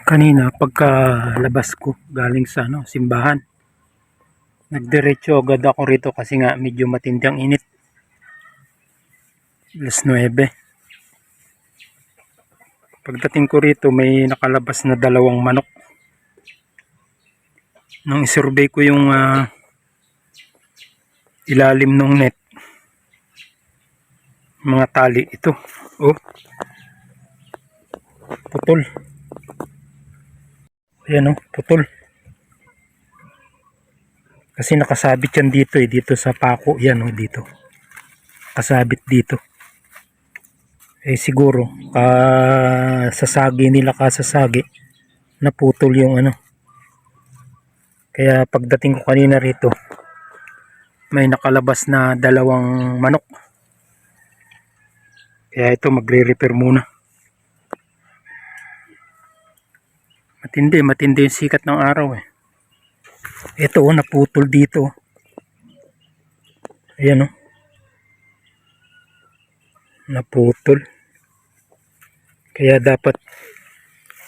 Kanina pagkalabas ko galing sa simbahan, nagdiretso agad ako rito kasi nga medyo matindang init. 9:00. Pagdating ko rito may nakalabas na 2 manok. Nung isurvey ko yung ilalim ng net, mga tali, ito, oh, putol. Ayan, oh, putol. Kasi nakasabit yan dito, dito sa pako yan, oh, dito. Kasabit dito. Siguro sasagi nila, kasasagi naputol yung kaya pagdating ko kanina rito may nakalabas na 2 manok, kaya ito magre-repair muna. Matindi yung sikat ng araw ito, oh, naputol dito. Ayan, oh, naputol. Kaya dapat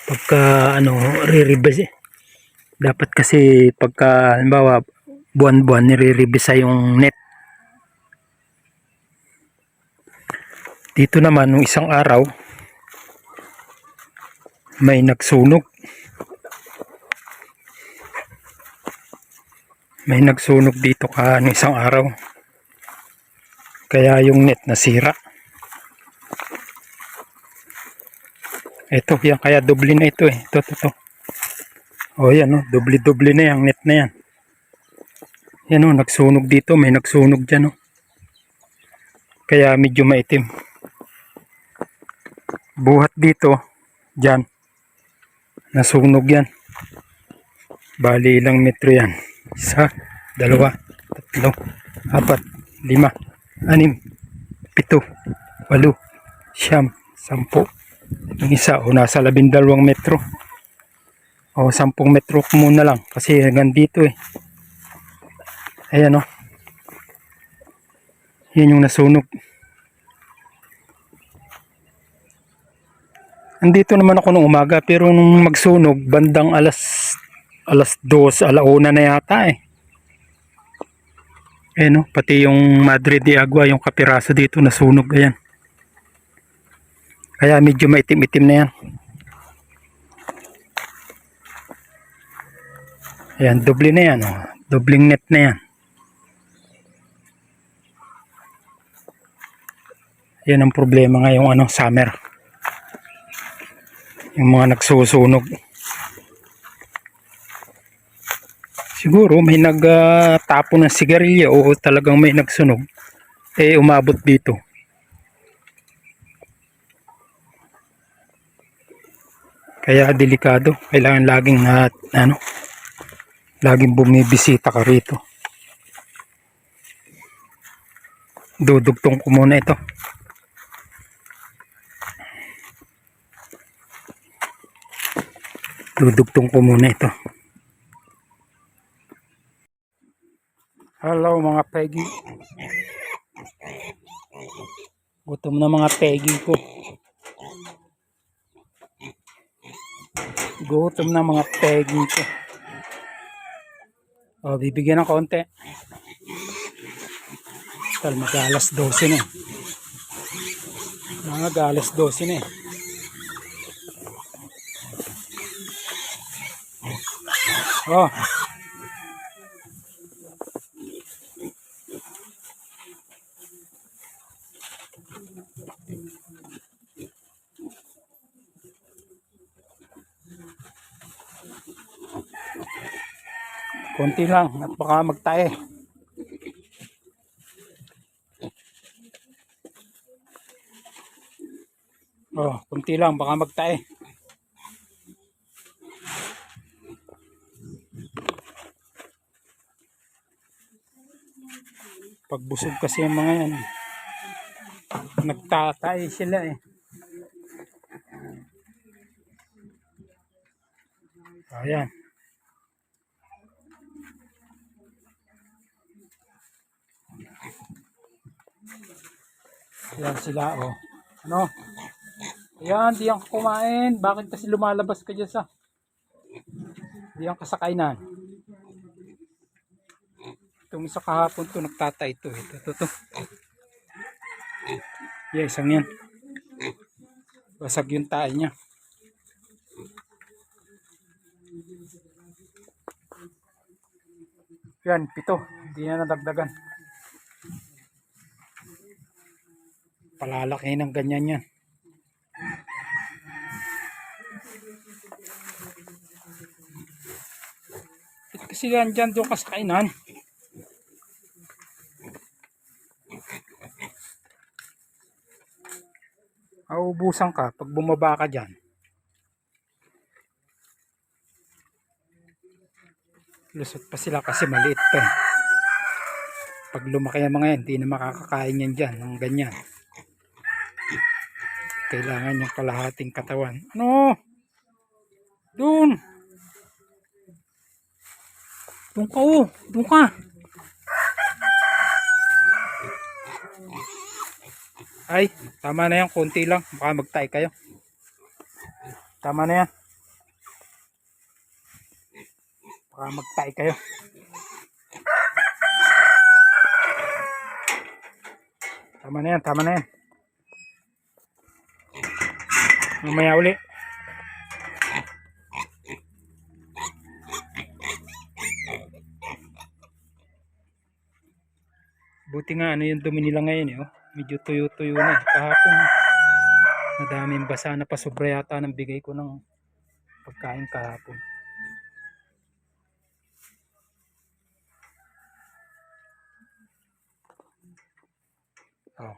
pagka re-revise dapat kasi pagka halimbawa buwan-buwan nire-revise yung net. Dito naman nung isang araw may nagsunog. Dito nung isang araw. Kaya yung net nasira. Ito, yan, kaya doble na ito Ito. Oh, yan, oh, doble na yung net na yan. Yan, oh, nagsunog dito, may nagsunog diyan, oh. Kaya medyo maitim. Buhat dito, diyan. Nasunog yan. Bali ilang metro yan? 1, 2, 3, 4, 5, 6, 7, 8, 9, 10. Yung isa, nasa 12 metro. 10 metro muna lang kasi hanggang dito Ayan, oh. Yan yung nasunog. Andito naman ako nung umaga, pero nung magsunog bandang alas 2, alauna na yata Ayan, oh, pati yung Madre de Agua, yung kapiraso dito nasunog. Ayan. Kaya medyo maitim-itim na yan. Ayan, doble na yan, oh. Dobling net na yan. Yan ang problema ngayong summer. Yung mga nagsusunog. Siguro may nagtapo ng sigarilyo o talagang may nagsunog. Umabot dito. Kaya delikado. Kailangan laging laging bumibisita ka rito. Dudugtong ko muna ito. Hello mga peggy. Gutom na mga peggy ko. Bibigyan ng konti. Tal, mag-alas 12 na. Alas 12 na Oh. Konti lang at baka magtae. Konti lang baka magtae. Pagbusog kasi yung mga yan, nagtatay sila Ayan. Ayan sila Yan, diyan ka kumain. Bakit kasi lumalabas ka dyan sa diyan ka sa kainan? Itong isa kahapon to nagtatay to. Ito. Yeah, isang yan. Basag yung tae niya. Yan, 7. Hindi na nadagdagan. Palalaki ng ganyan yan. Kasi yan dyan doon ka sa kainan. Auubusan ka pag bumaba ka dyan. Lusot pa sila kasi maliit pa eh. Pag lumaki ang mga yan, hindi na makakakain yan dyan ng ganyan. Kailangan yung kalahating katawan. Ano? Doon! Doon ka oh! Doon ka! Ay, tama na yan. Konti lang. Baka magtay kayo. Tama na yan. Baka magtay kayo. Tama na yan. Tama na yan. Mamaya uli. Buti nga ano yung dumi nila ngayon eh. Oh. Medyo tuyo-tuyo na eh. Kahapon madaming basa na pa, sobra yata ng bigay ko ng pagkain kahapon. Oh.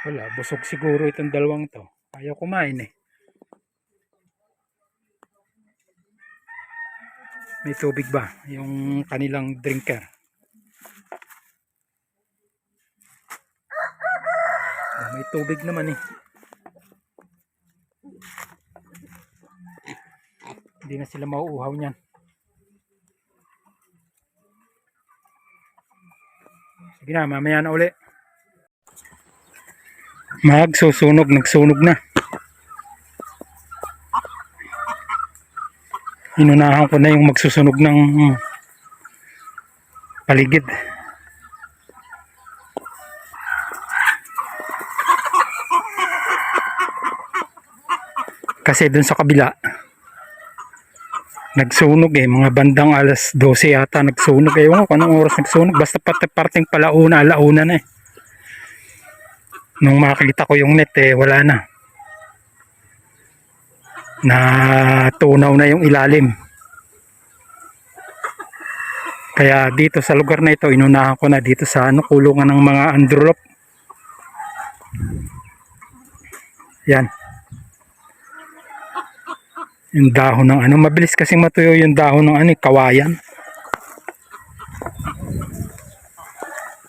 Wala, busog siguro itong dalawang to. Ayaw kumain eh. May tubig ba? Yung kanilang drinker. Oh, may tubig naman eh. Hindi na sila mauuhaw niyan. Sige na, mamaya na uli. Magsusunog, nagsunog na. Inunahan ko na yung magsusunog ng paligid. Kasi dun sa kabila nagsunog eh, mga bandang alas 12 yata nagsunog. Ewan ko anong oras nagsunog, basta parting palauna, alauna na eh. Nung makita ko yung net eh, wala na. Natunaw na yung ilalim. Kaya dito sa lugar na ito, inunahan ko na dito sa kulungan ng mga androlop. Yan. Yung dahon ng mabilis kasing matuyo yung dahon ng kawayan.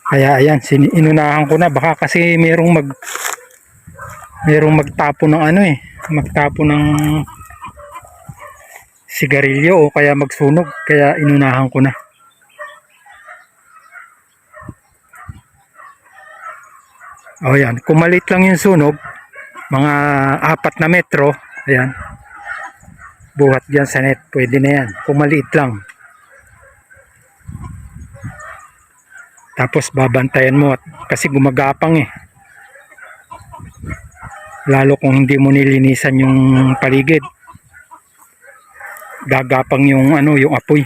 Kaya ayan, inunahan ko na, baka kasi merong magtapo ng magtapo ng sigarilyo o kaya magsunog, kaya inunahan ko na. O yan, kung maliit lang yung sunog, mga 4 na metro, ayan, buhat dyan sa net, pwede na yan, kung maliit lang. Tapos babantayan mo kasi gumagapang eh. Lalo kung hindi mo nilinisan yung paligid, gagapang yung yung apoy.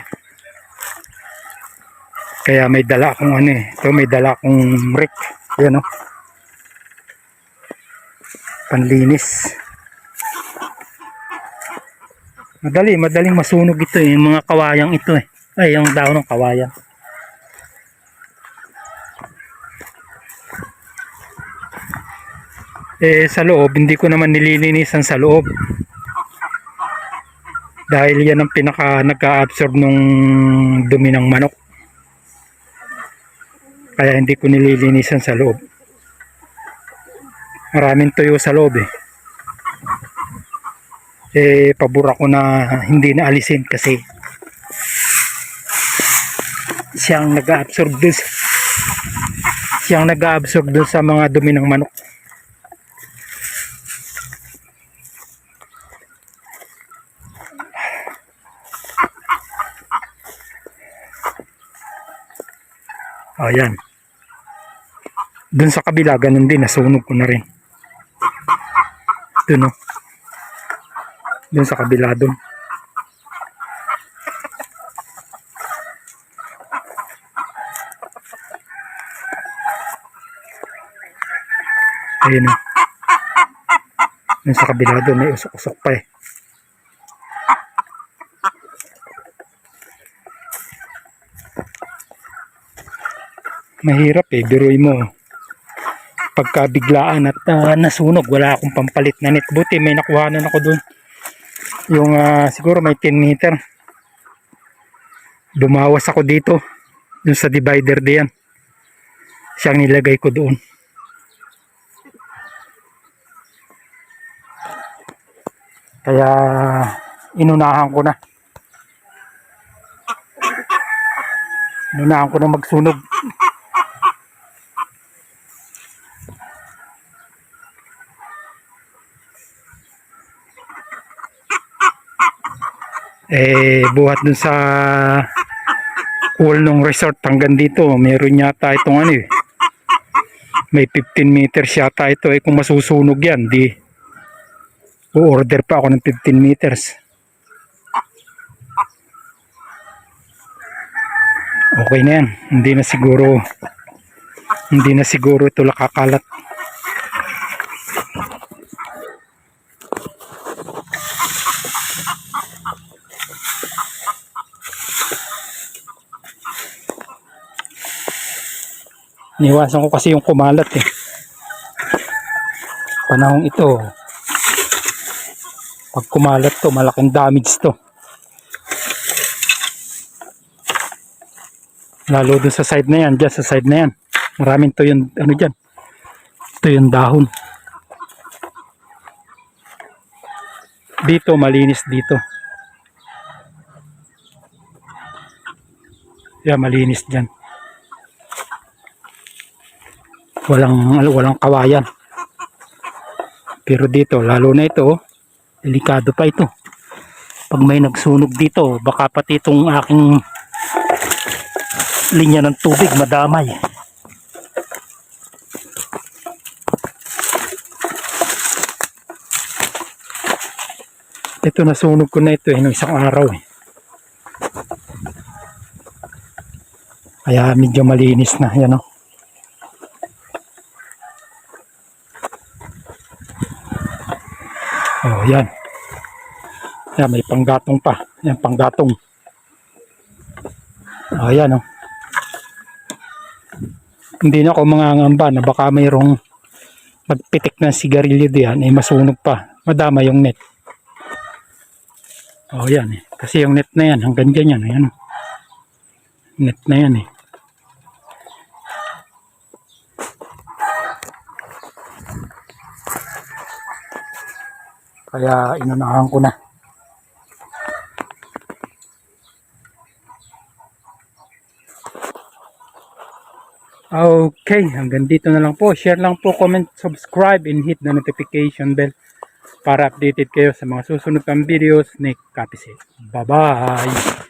Kaya may dala akong ito may dala akong brick, yan panlinis. Madaling masunog ito eh, yung mga kawayang ito eh. Ay, yung dahon ng kawayan. Sa loob, hindi ko naman nililinisan sa loob. Dahil yan ang nagka-absorb nung dumi ng manok. Kaya hindi ko nililinisan sa loob. Maraming tuyo sa loob eh. Pabor ako na hindi na alisin kasi siyang nag-absorb dun sa mga dumi ng manok. O, yan. Dun sa kabila, ganun din. Nasunog ko na rin. Dun, no? Dun sa kabila, dun. Ayun, no? Dun sa kabila, dun. May usok-usok pa eh. Mahirap eh, biruin mo pagkabiglaan at nasunog, wala akong pampalit na net. Buti may nakuhanan ako dun, yung siguro may 10 meter. Dumawas ako dito dun sa divider diyan, siyang nilagay ko doon. Kaya inunahan ko na magsunog. Buhat dun sa wall ng resort hanggang dito, meron yata itong ano eh, may 15 meters yata ito eh. Kung masusunog yan, di o-order pa ako ng 15 meters. Okay na yan, hindi na siguro ito nakakalat. Niwasan ko kasi yung kumalat eh. Panahong ito, pag kumalat to, malaking damage to. Lalo dun sa side na yan, dyan sa side na yan. Maraming to yung, ano dyan, to yung dahon. Dito, malinis dito. Yeah, malinis dyan. Walang kawayan. Pero dito, lalo na ito, delikado pa ito. Pag may nagsunog dito, baka pati itong aking linya ng tubig madamay. Ito, nasunog ko na ito ng isang araw eh. Kaya medyo malinis na yan, oh. Oh, yan. Yan, may panggatong pa. Yan, panggatong. Oh, yan, oh. Hindi na ako mangangamba na baka mayroong magpitik ng sigarilyo diyan ay masunog pa. Madama yung net. Oh, yan eh. Kasi yung net na yan, hanggang dyan yan. Ayan, oh. Net na yan eh. Kaya inunahan ko na. Okay, hanggang dito na lang po. Share lang po, comment, subscribe, and hit the notification bell para updated kayo sa mga susunod pang videos ni Kapisit. Bye-bye!